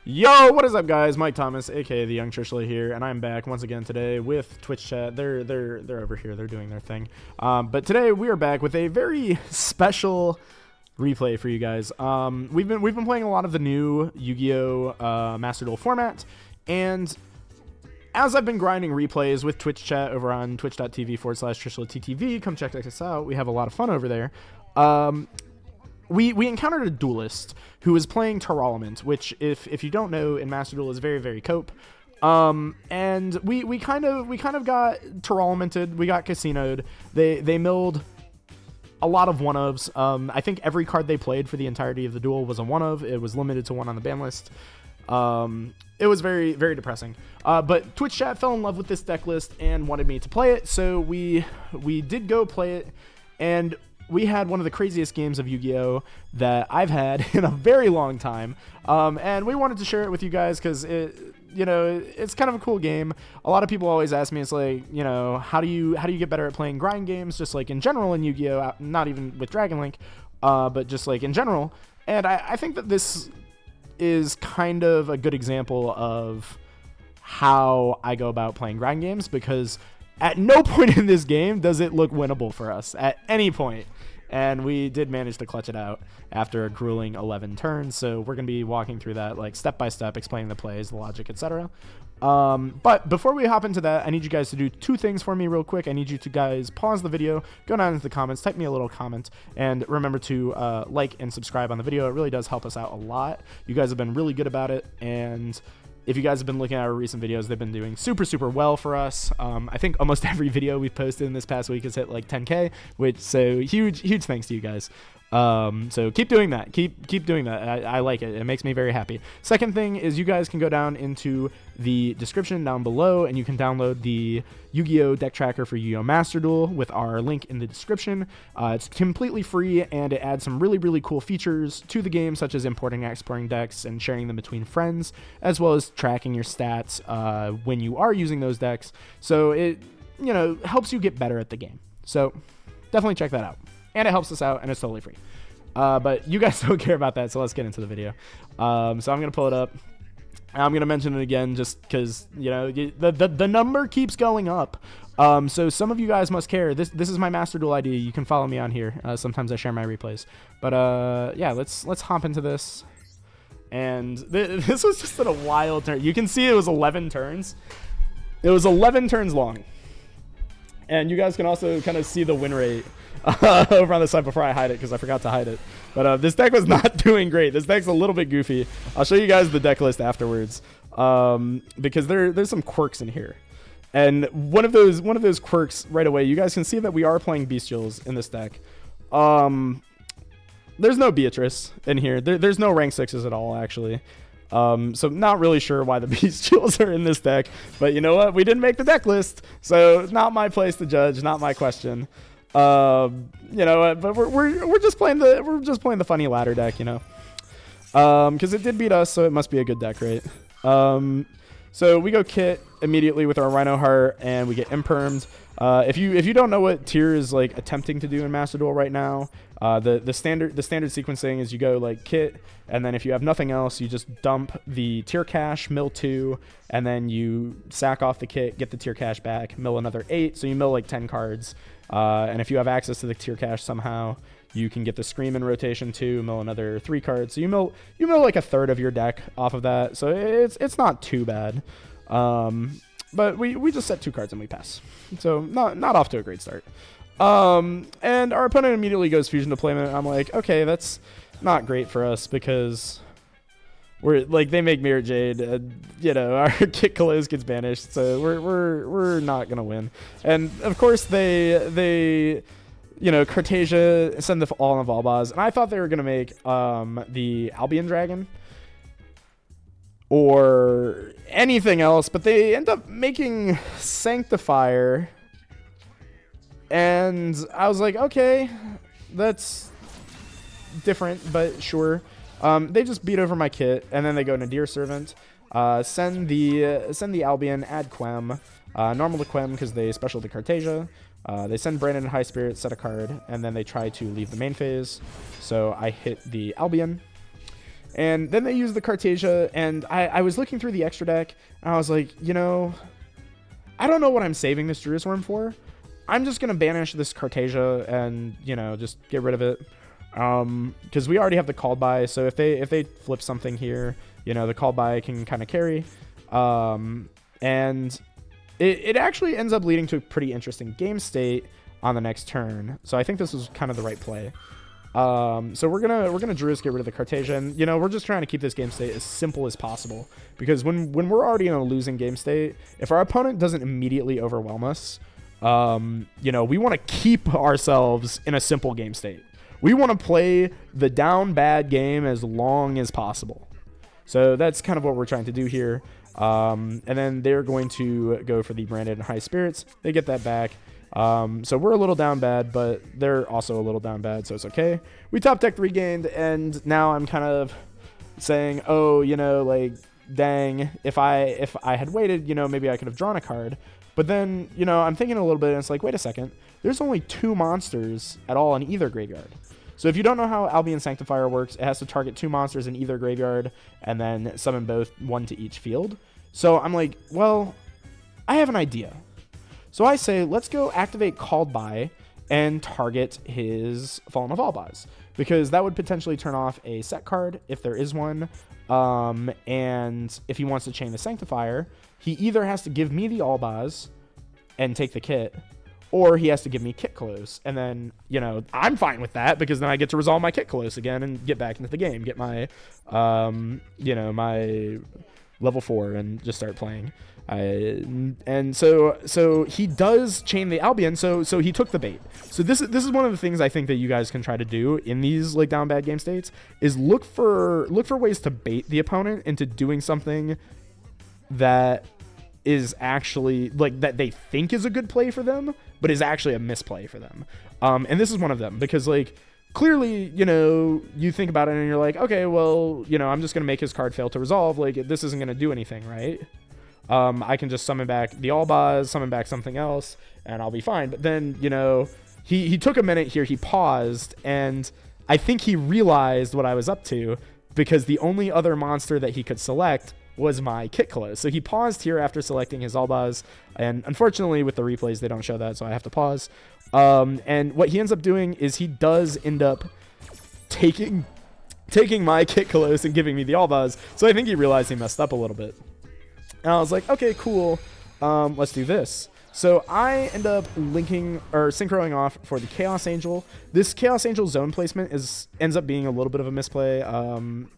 Yo, what is up, guys? Mike Thomas, aka the Young Trishula here, and I'm back once again today with Twitch chat. They're over here. They're doing their thing. But today we are back with a very special replay for you guys. We've been playing a lot of the new Yu-Gi-Oh Master Duel format, and as I've been grinding replays with Twitch chat over on twitch.tv/TrishulaTTV, come check us out. We have a lot of fun over there. We encountered a duelist who was playing Tournament, which, if you don't know, in Master Duel is very, very cope. And we kind of got Tournamented. We got casinoed. They milled a lot of one-ofs. I think every card they played for the entirety of the duel was a one-of. It was limited to one on the ban list. It was very, very depressing. But Twitch chat fell in love with this deck list and wanted me to play it, so we did go play it, and we had one of the craziest games of Yu-Gi-Oh that I've had in a very long time, and we wanted to share it with you guys because it's kind of a cool game. A lot of people always ask me, it's like, how do you get better at playing grind games, just like in general in Yu-Gi-Oh, not even with Dragon Link, but just like in general. And I think that this is kind of a good example of how I go about playing grind games, because at no point in this game does it look winnable for us at any point. And we did manage to clutch it out after a grueling 11 turns. So we're going to be walking through that like step by step, explaining the plays, the logic, etc. But before we hop into that, I need you guys to do two things for me real quick. I need you to guys pause the video, go down into the comments, type me a little comment, and remember to like and subscribe on the video. It really does help us out a lot. You guys have been really good about it, and if you guys have been looking at our recent videos, they've been doing super, super well for us. I think almost every video we've posted in this past week has hit like 10K, so huge thanks to you guys. So keep doing that. Keep doing that. I like it. It makes me very happy. Second thing is, you guys can go down into the description down below, and you can download the Yu-Gi-Oh deck tracker for Yu-Gi-Oh Master Duel with our link in the description. It's completely free, and it adds some really, really cool features to the game, such as importing and exporting decks and sharing them between friends, as well as tracking your stats when you are using those decks. So it helps you get better at the game. So definitely check that out. And it helps us out, and it's totally free. But you guys don't care about that, so let's get into the video. So I'm going to pull it up. I'm going to mention it again just because, the number keeps going up. So some of you guys must care. This is my Master Duel ID. You can follow me on here. Sometimes I share my replays. But yeah, let's hop into this. And this was just a wild turn. You can see it was 11 turns. It was 11 turns long. And you guys can also kind of see the win rate over on the side before I hide it, because I forgot to hide it. But this deck was not doing great. This deck's a little bit goofy. I'll show you guys the deck list afterwards, because there's some quirks in here. And one of those quirks right away, you guys can see that we are playing Bestials in this deck. There's no Beatrice in here. There's no rank 6s at all, actually. So not really sure why the Bestials are in this deck, but you know what? We didn't make the deck list, so not my place to judge, not my question. But we're just playing the funny ladder deck, because it did beat us, so it must be a good deck, right? So we go Kit immediately with our Rhino Heart, and we get impermed. If you don't know what Tier is like attempting to do in Master Duel right now, the standard sequencing is you go like Kit, and then if you have nothing else, you just dump the Tier Cash, mill 2, and then you sack off the Kit, get the Tier Cash back, mill another 8, so you mill like 10 cards. And if you have access to the Tier Cash somehow, you can get the Scream in rotation too, mill another 3 cards. So you mill like a third of your deck off of that. So it's not too bad. But we just set 2 cards and we pass. So not off to a great start. And our opponent immediately goes Fusion Deployment. I'm like, okay, that's not great for us, because we're like, they make Mirror Jade, our Kit Kalos gets banished, so we're not gonna win. And of course they Cartesia send the all on Volbaz, and I thought they were gonna make the Albion Dragon or anything else, but they end up making Sanctifier, and I was like, okay, that's different, but sure. They just beat over my Kit, and then they go Nadir Servant, send the Albion, add Quem, normal to Quem because they special to Cartesia. They send Brandon and High Spirit, set a card, and then they try to leave the main phase. So I hit the Albion, And then they use the Cartesia, and I was looking through the extra deck, and I was like, you know, I don't know what I'm saving this Druid Swarm for. I'm just going to banish this Cartesia and, you know, just get rid of it. Because we already have the called by, so if they flip something here, you know, the called by can kind of carry. And it actually ends up leading to a pretty interesting game state on the next turn. So I think this was kind of the right play. So we're gonna Druids get rid of the Cartesia, and you know, we're just trying to keep this game state as simple as possible, because when we're already in a losing game state, if our opponent doesn't immediately overwhelm us, you know, we want to keep ourselves in a simple game state. We want to play the down bad game as long as possible. So that's kind of what we're trying to do here. And then they're going to go for the Branded and High Spirits. They get that back. So we're a little down bad, but they're also a little down bad, so it's okay. We top decked regained, and now I'm kind of saying, oh, you know, like, dang, if I had waited, you know, maybe I could have drawn a card. But then, you know, I'm thinking a little bit, and it's like, wait a second, there's only 2 monsters at all in either graveyard. So if you don't know how Albion Sanctifier works, it has to target 2 monsters in either graveyard and then summon both, 1 to each field. So I'm like, well, I have an idea. So I say, let's go activate Called By and target his Fallen of Albaz, because that would potentially turn off a set card if there is one. And if he wants to chain the Sanctifier, he either has to give me the Albaz and take the kit, or he has to give me Kit Close. And then, you know, I'm fine with that, because then I get to resolve my Kit Close again and get back into the game, get my, you know, my level 4 and just start playing. And so he does chain the Albion, so he took the bait. So this is one of the things I think that you guys can try to do in these like down bad game states, is look for ways to bait the opponent into doing something that is actually like that they think is a good play for them, but is actually a misplay for them. And this is one of them, because like clearly, you know, you think about it and you're like, okay, well, you know, I'm just gonna make his card fail to resolve. Like, this isn't gonna do anything, right? I can just summon back the Albaz, summon back something else, and I'll be fine. But then, you know, he took a minute here, he paused, and I think he realized what I was up to, because the only other monster that he could select was my Kit Close. So he paused here after selecting his Albaz, and unfortunately with the replays they don't show that, so I have to pause. And what he ends up doing is he does end up taking my Kit Close and giving me the Albaz. So I think he realized he messed up a little bit. And I was like, okay, cool. Let's do this. So I end up linking or synchroing off for the Chaos Angel. This Chaos Angel zone placement ends up being a little bit of a misplay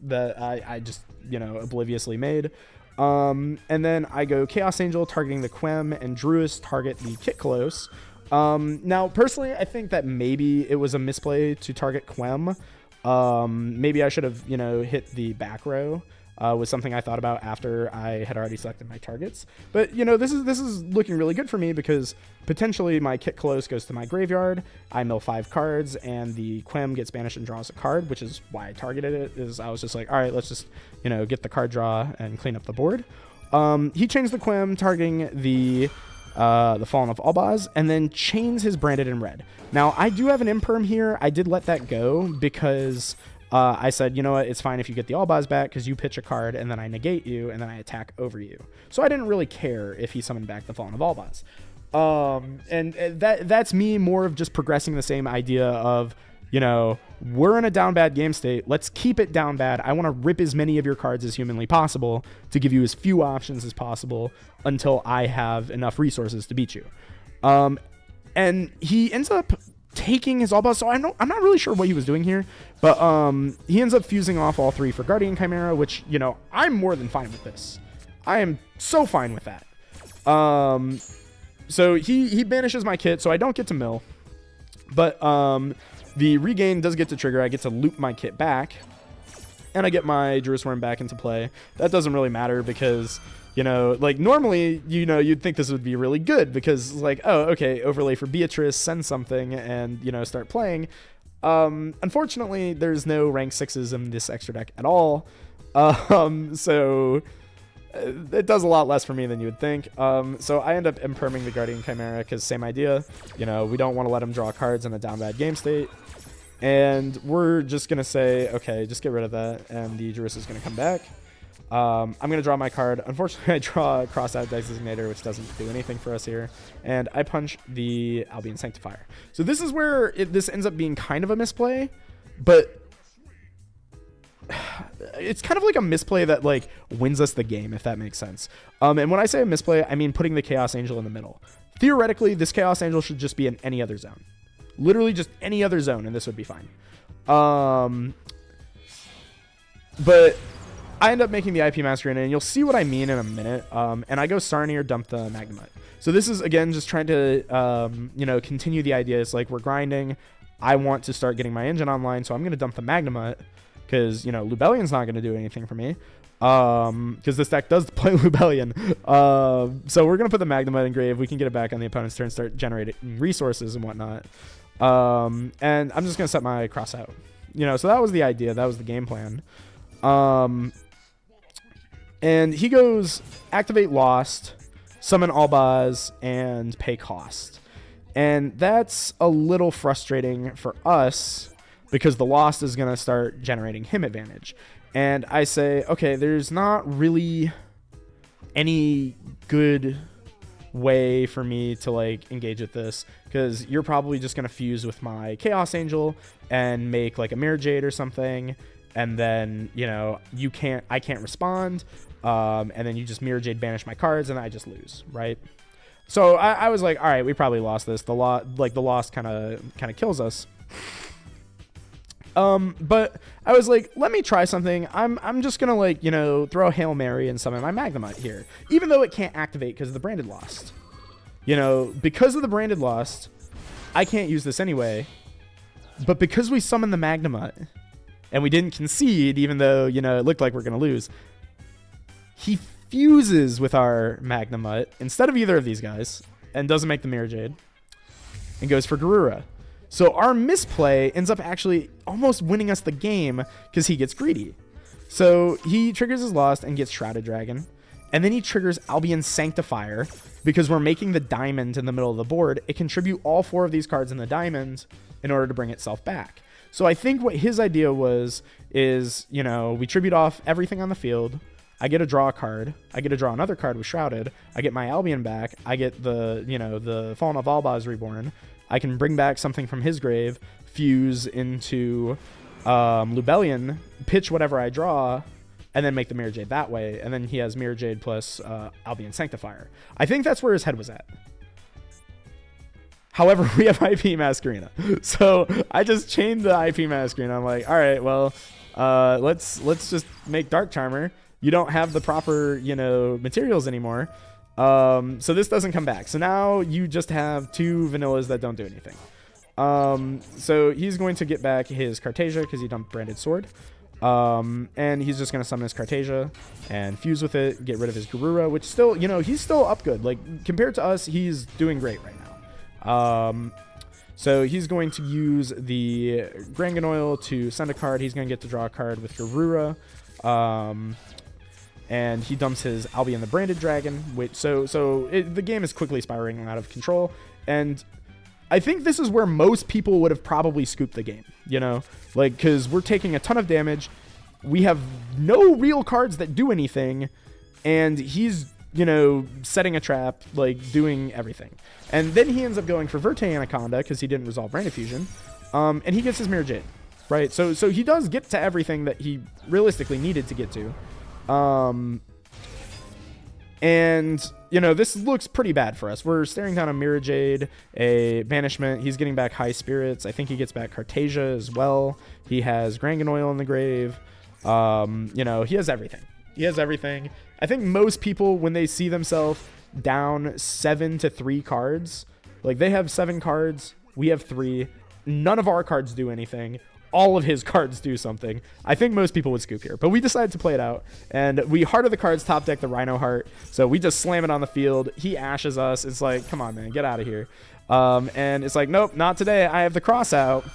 that I just, you know, obliviously made. And then I go Chaos Angel targeting the Quem, and Druis target the Kit Close. Now, personally, I think that maybe it was a misplay to target Quem. Maybe I should have, you know, hit the back row. Was something I thought about after I had already selected my targets. But, you know, this is looking really good for me, because potentially my Kit Close goes to my graveyard, I mill 5 cards, and the Quem gets banished and draws a card, which is why I targeted it. Is I was just like, all right, let's just, you know, get the card draw and clean up the board. He changed the Quem, targeting the Fallen of Albaz, and then chains his Branded in red. Now, I do have an imperm here. I did let that go because I said, you know what, it's fine if you get the Albaz back, because you pitch a card and then I negate you and then I attack over you. So I didn't really care if he summoned back the Fallen of Albaz. And that's me more of just progressing the same idea of, you know, we're in a down bad game state. Let's keep it down bad. I want to rip as many of your cards as humanly possible to give you as few options as possible until I have enough resources to beat you. And he ends up taking his Albaz, so I'm not really sure what he was doing here, but he ends up fusing off all 3 for Guardian Chimera, which, you know, I'm more than fine with this. I am so fine with that. So he banishes my kit, so I don't get to mill, but the regain does get to trigger. I get to loop my kit back, and I get my Druid Swarm back into play. That doesn't really matter, because, you know, like, normally, you know, you'd think this would be really good, because, like, oh, okay, overlay for Beatrice, send something, and, you know, start playing. Unfortunately, there's no rank 6s in this extra deck at all. So it does a lot less for me than you would think. So I end up imperming the Guardian Chimera, because same idea. You know, we don't want to let him draw cards in a down bad game state. And we're just going to say, okay, just get rid of that. And the Jurus is going to come back. I'm going to draw my card. Unfortunately, I draw a Crossout Designator, which doesn't do anything for us here. And I punch the Albion Sanctifier. So this is where this ends up being kind of a misplay. But it's kind of like a misplay that like wins us the game, if that makes sense. And when I say a misplay, I mean putting the Chaos Angel in the middle. Theoretically, this Chaos Angel should just be in any other zone. Literally just any other zone, and this would be fine. But I end up making the IP Master and you'll see what I mean in a minute. And I go Sarnier, dump the Magnemite. So this is, again, just trying to, you know, continue the idea. It's like we're grinding. I want to start getting my engine online, so I'm going to dump the Magnemite because, you know, Lubellion's not going to do anything for me because this deck does play Lubellion. So we're going to put the Magnemite in grave. We can get it back on the opponent's turn, start generating resources and whatnot. And I'm just going to set my cross out. You know, so that was the idea. That was the game plan. And he goes activate Lost, summon Albaz, and pay cost. And that's a little frustrating for us because the Lost is going to start generating him advantage. And I say, okay, there's not really any good way for me to like engage with this because you're probably just going to fuse with my Chaos Angel and make like a Mirror Jade or something. And then, you know, I can't respond. And then you just Mirror Jade banish my cards and I just lose, right? So I was like, all right, we probably lost this. The loss kind of kills us. But I was like, let me try something. I'm just gonna like, you know, throw a Hail Mary and summon my Magnemite here, even though it can't activate because of the Branded Lost. You know, because of the Branded Lost, I can't use this anyway. But because we summoned the Magnemite and we didn't concede, even though, you know, it looked like we're gonna lose, he fuses with our Magnemite instead of either of these guys and doesn't make the Mirror Jade and goes for Garura. So our misplay ends up actually almost winning us the game because he gets greedy. So he triggers his Lost and gets Shrouded Dragon. And then he triggers Albion Sanctifier because we're making the diamond in the middle of the board. It can tribute all 4 of these cards in the diamond in order to bring itself back. So I think what his idea is, you know, we tribute off everything on the field. I get to draw a card. I get to draw another card with Shrouded. I get my Albion back. I get the, you know, the Fallen of Albaz Reborn. I can bring back something from his grave, fuse into Lubellion, pitch whatever I draw, and then make the Mirror Jade that way. And then he has Mirror Jade plus Albion Sanctifier. I think that's where his head was at. However, we have IP Masquerena. So I just chained the IP Masquerena. I'm like, all right, well, let's just make Dark Charmer. You don't have the proper, you know, materials anymore. So this doesn't come back. So now you just have 2 vanillas that don't do anything. So he's going to get back his Cartesia because he dumped Branded Sword. And he's just going to summon his Cartesia and fuse with it, get rid of his Garura, which still, you know, he's still up good. Like, compared to us, he's doing great right now. So he's going to use the Granganoil to send a card. He's going to get to draw a card with Garura. And he dumps his Albion the Branded Dragon, which the game is quickly spiraling out of control. And I think this is where most people would have probably scooped the game, you know, like, because we're taking a ton of damage. We have no real cards that do anything, and he's, you know, setting a trap, like doing everything. And then he ends up going for Verte Anaconda because he didn't resolve Branded Fusion, and he gets his Mirror Jade, right? So he does get to everything that he realistically needed to get to. And, you know, this looks pretty bad for us. We're staring down a Mirror Jade, a Banishment. He's getting back High Spirits. I think he gets back Cartesia as well. He has Granganoil in the grave. You know, he has everything. He has everything. I think most people, when they see themselves down 7-3 cards, like they have 7 cards, we have 3. None of our cards do anything. All of his cards do something. I think most people would scoop here, but we decided to play it out, and we Heart of the Cards top deck the Rhino Heart, so we just slam it on the field. He ashes us. It's like, come on, man, get out of here. And it's like, nope, not today. I have the cross out.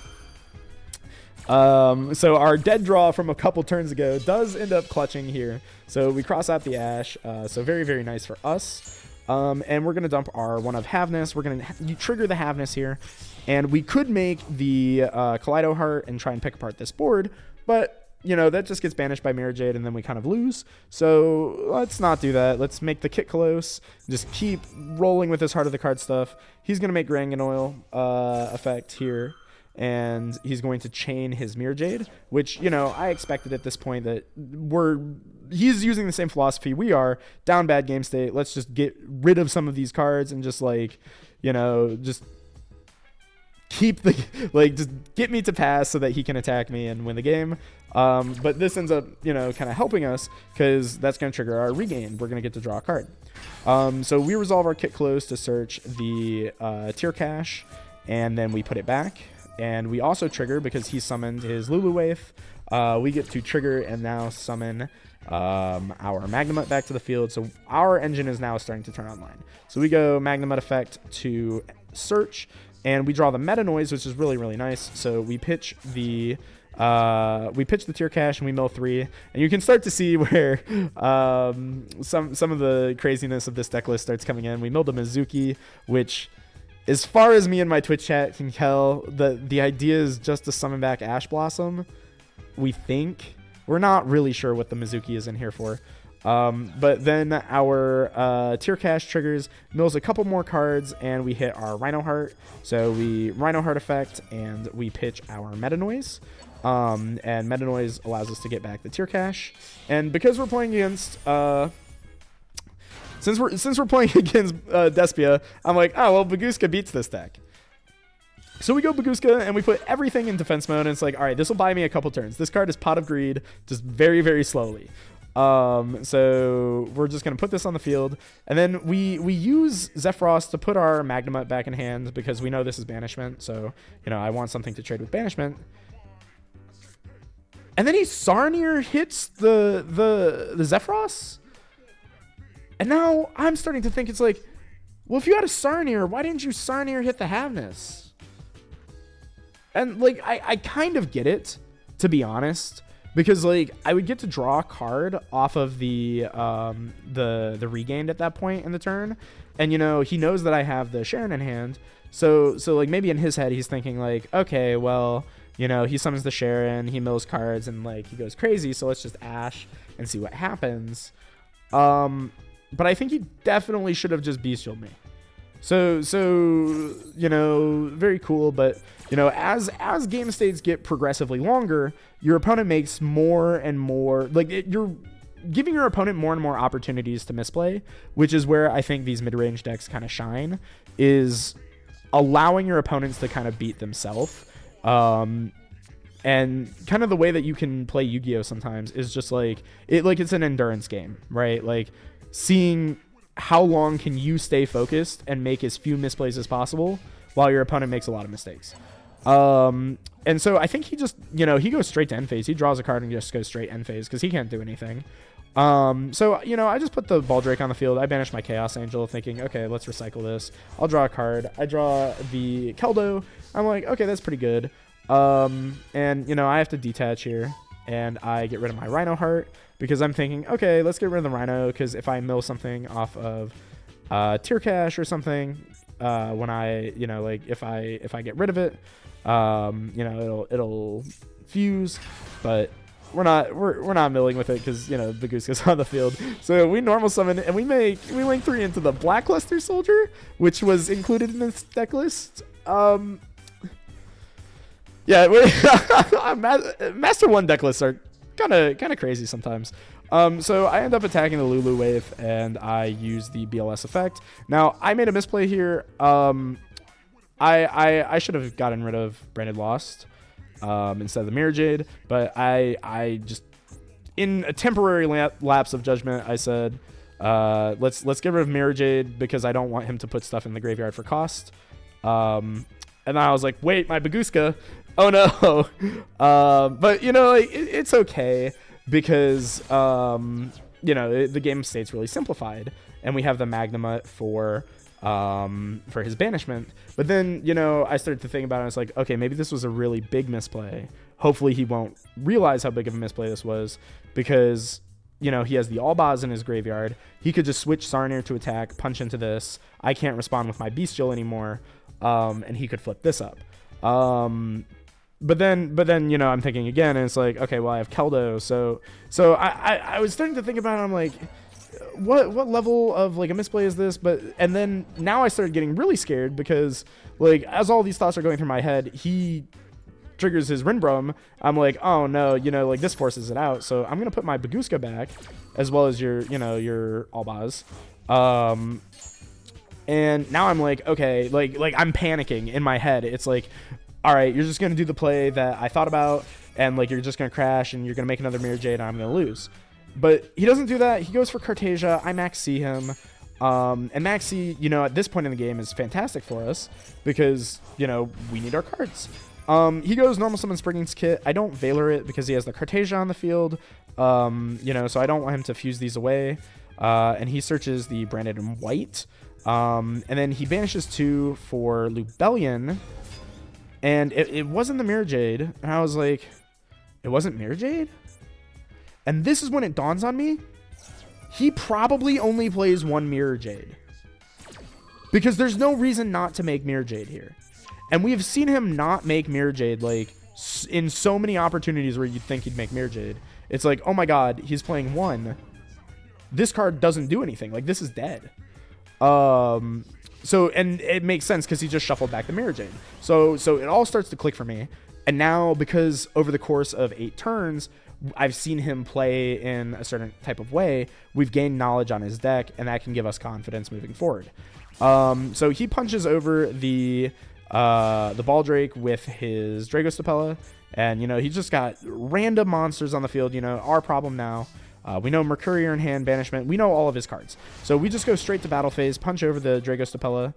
So our dead draw from a couple turns ago does end up clutching here. So we cross out the Ash. So very, very nice for us. And we're going to dump our one of Havness. We're going to trigger the Havness here. And we could make the Kaleido Heart and try and pick apart this board, but you know, that just gets banished by Mirror Jade, and then we kind of lose. So let's not do that. Let's make the Kit Kalos. Just keep rolling with this Heart of the Card stuff. He's going to make Grangan effect here, and he's going to chain his Mirror Jade, which, you know, I expected at this point that he's using the same philosophy we are. Down bad game state. Let's just get rid of some of these cards and just, like, you know, just keep the, like, just get me to pass so that he can attack me and win the game. But this ends up, you know, kind of helping us because that's going to trigger our regain. We're going to get to draw a card. So we resolve our Kit Close to search the tier cache, and then we put it back. And we also trigger, because he summoned his Lulu Waif, we get to trigger and now summon our Magnemite back to the field. So our engine is now starting to turn online. So we go Magnemite effect to search, and we draw the Meta Noise, which is really, really nice. So we pitch the tier cache and we mill 3, and you can start to see where some of the craziness of this deck list starts coming in. We milled a Mizuki, which, as far as me and my Twitch chat can tell, the idea is just to summon back Ash Blossom. We think. We're not really sure what the Mizuki is in here for. But then our tier cache triggers, mills a couple more cards, and we hit our Rhino Heart. So we Rhino Heart effect, and we pitch our Meta Noise. And Meta Noise allows us to get back the tier cache. And because we're playing against since we're playing against Despia, I'm like, oh well, Baguska beats this deck. So we go Baguska, and we put everything in defense mode, and it's like, all right, this will buy me a couple turns. This card is Pot of Greed, just very, very slowly. So we're just going to put this on the field, and then we use Zephyros to put our Magnemite back in hand, because we know this is banishment, so, you know, I want something to trade with banishment. And then he Sarnier hits the Zephyros, and now I'm starting to think, it's like, well, if you had a Sarnier, why didn't you Sarnier hit the Havness? And, like, I kind of get it, to be honest, because, like, I would get to draw a card off of the regained at that point in the turn, and, you know, he knows that I have the Sharon in hand, so like, maybe in his head he's thinking, like, okay, well, you know, he summons the Sharon, he mills cards, and, like, he goes crazy, so let's just Ash and see what happens. But I think he definitely should have just Bestialed me. So you know, very cool, but, you know, as game states get progressively longer, your opponent makes more and more, like, you're giving your opponent more and more opportunities to misplay, which is where I think these mid-range decks kind of shine, is allowing your opponents to kind of beat themselves. And kind of the way that you can play Yu-Gi-Oh! Sometimes is just like it's an endurance game, right? Like, seeing how long can you stay focused and make as few misplays as possible while your opponent makes a lot of mistakes. And so I think he just, you know, he goes straight to end phase. He draws a card and just goes straight end phase because he can't do anything. So, you know, I just put the Baldrake on the field. I banish my Chaos Angel thinking, okay, let's recycle this. I'll draw a card. I draw the Keldo. I'm like, okay, that's pretty good. And, you know, I have to detach here, and I get rid of my Rhino Heart because I'm thinking, okay, let's get rid of the Rhino, because if I mill something off of tier cache or something, when I, you know, like, if I get rid of it, you know, it'll fuse, but we're not milling with it because, you know, the Baguska's on the field. So we normal summon, and we link 3 into the Blackluster Soldier, which was included in this deck list. Yeah, Master 1 deck lists are kind of crazy sometimes. So I end up attacking the Lulu Wave, and I use the BLS effect. Now, I made a misplay here. I should have gotten rid of Branded Lost instead of the Mirror Jade, but I just, in a temporary lapse of judgment, I said, let's get rid of Mirror Jade because I don't want him to put stuff in the graveyard for cost. And then I was like, wait, my Baguska. Oh no. But, you know, like, it's okay because, you know, the game state's really simplified, and we have the Magnemite for his banishment. But then, you know, I started to think about it, and it's like, okay, maybe this was a really big misplay. Hopefully he won't realize how big of a misplay this was, because, he has the Albaz in his graveyard. He could just switch Sarnir to attack, punch into this. I can't respond with my Bestial anymore, and he could flip this up. But then, I'm thinking again, and it's like, okay, well, I have Keldo, so I was starting to think about it. I'm like, what level of like a misplay is this? And then now I started getting really scared because like as all these thoughts are going through my head, he triggers his Rinbrum. I'm like, oh no, like this forces it out. So I'm gonna put my Bagooska back, as well as your Albaz. And now I'm like, okay, like I'm panicking in my head. It's like, all right, you're just gonna do the play that I thought about, and like you're just gonna crash and you're gonna make another Mirror Jade, and I'm gonna lose. But he doesn't do that. He goes for Cartesia. I max C him. And max C, at this point in the game is fantastic for us because, we need our cards. He goes normal summon Springing's Kit. I don't Valor it because he has the Cartesia on the field. So I don't want him to fuse these away. And he searches the Branded in White. And then he banishes 2 for Lubellion. And it wasn't the Mirror Jade. And I was like, it wasn't Mirror Jade? And this is when it dawns on me. He probably only plays 1 Mirror Jade. Because there's no reason not to make Mirror Jade here. And we have seen him not make Mirror Jade, like, in so many opportunities where you'd think he'd make Mirror Jade. It's like, oh my god, he's playing 1. This card doesn't do anything. Like, this is dead. And it makes sense because he just shuffled back the Mirror Jade. So it all starts to click for me. And now, because over the course of 8 turns, I've seen him play in a certain type of way, we've gained knowledge on his deck, and that can give us confidence moving forward. So he punches over the Baldrake with his Dragostapella, and, he's just got random monsters on the field, our problem now. We know Mercurier in hand, Banishment. We know all of his cards. So we just go straight to battle phase, punch over the Dragostapella,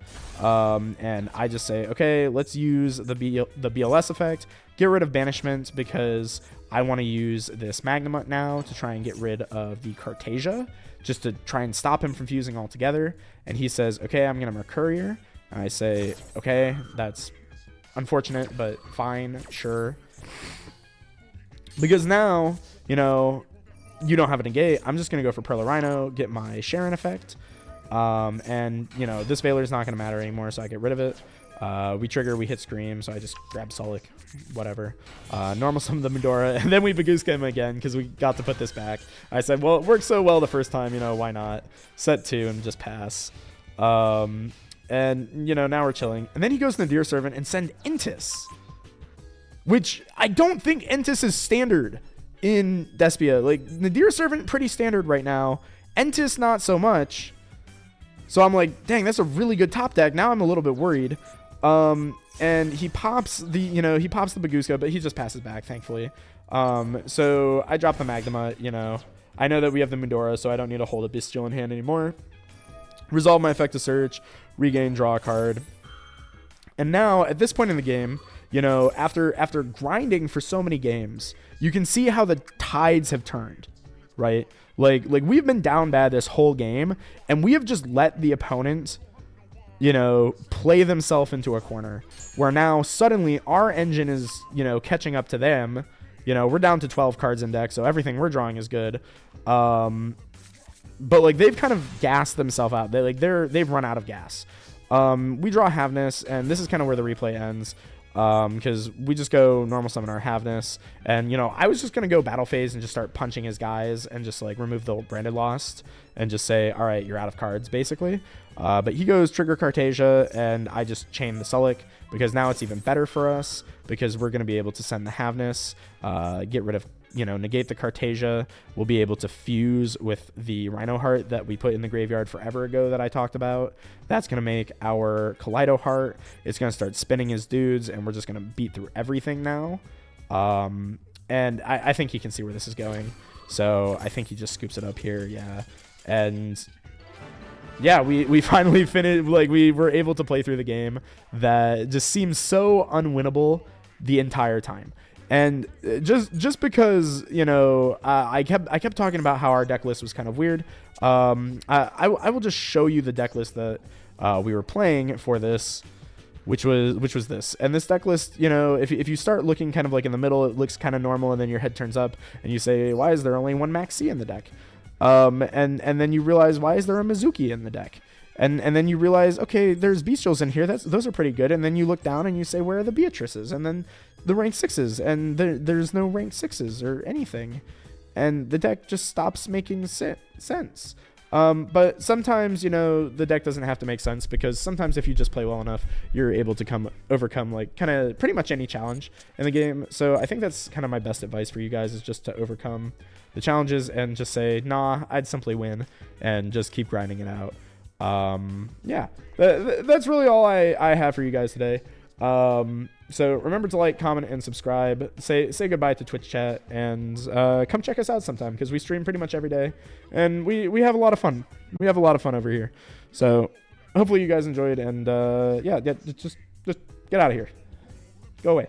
and I just say, okay, let's use the BLS effect, get rid of Banishment because I want to use this Magnamut now to try and get rid of the Cartesia, just to try and stop him from fusing altogether. And he says, okay, I'm going to Mercurier. And I say, okay, that's unfortunate, but fine, sure. Because now, you don't have a negate. I'm just going to go for Perla Rhino, get my Sharon effect. And, this Valor is not going to matter anymore, so I get rid of it. We trigger, we hit Scream, so I just grab Sulik, whatever. Normal summon the Medora, and then we Bagooska him again because we got to put this back. I said, well, it worked so well the first time, why not? Set 2 and just pass. And, now we're chilling. And then he goes to Nadir Servant and send Intis, which I don't think Intis is standard in Despia. Like, Nadir Servant, pretty standard right now. Entis, not so much. So I'm like, dang, that's a really good top deck. Now I'm a little bit worried. And he pops the Bagooska, but he just passes back, thankfully. So I drop the Magnamut, I know that we have the Medora, so I don't need to hold a Bestial in hand anymore. Resolve my effect to search, regain, draw a card. And now, at this point in the game, after grinding for so many games, you can see how the tides have turned, right? Like we've been down bad this whole game, and we have just let the opponent, play themselves into a corner, where now suddenly our engine is, catching up to them. We're down to 12 cards in deck, so everything we're drawing is good. But like they've kind of gassed themselves out. They've run out of gas. We draw Havness, and this is kind of where the replay ends. Because we just go normal summon our Havness, and I was just gonna go battle phase and just start punching his guys and just like remove the Branded Lost and just say, all right, you're out of cards basically. But he goes trigger Cartesia, and I just chain the Sulik because now it's even better for us because we're gonna be able to send the Havness, get rid of negate the Cartesia. We'll be able to fuse with the Rhino Heart that we put in the graveyard forever ago that I talked about. That's going to make our Kaleido Heart. It's going to start spinning his dudes, and we're just going to beat through everything now. And I think he can see where this is going. So I think he just scoops it up here, yeah. And yeah, we finally finished, like we were able to play through the game that just seems so unwinnable the entire time. And just because, I kept talking about how our deck list was kind of weird. I will just show you the deck list that we were playing for this, which was this. And this deck list, if you start looking kind of like in the middle, it looks kind of normal, and then your head turns up and you say, why is there only 1 Max C in the deck? And then you realize, why is there a Mizuki in the deck? And then you realize, okay, there's bestials in here. Those are pretty good. And then you look down and you say, where are the Beatrices? And then the rank 6s, and there's no rank 6s or anything. And the deck just stops making sense. But sometimes, the deck doesn't have to make sense, because sometimes if you just play well enough, you're able to overcome like kind of pretty much any challenge in the game. So I think that's kind of my best advice for you guys, is just to overcome the challenges and just say, nah, I'd simply win, and just keep grinding it out. Yeah, that's really all I have for you guys today. So remember to like, comment, and subscribe. Say goodbye to Twitch chat, and come check us out sometime, because we stream pretty much every day, and we have a lot of fun. We have a lot of fun over here. So hopefully you guys enjoyed, and yeah, just get out of here. Go away.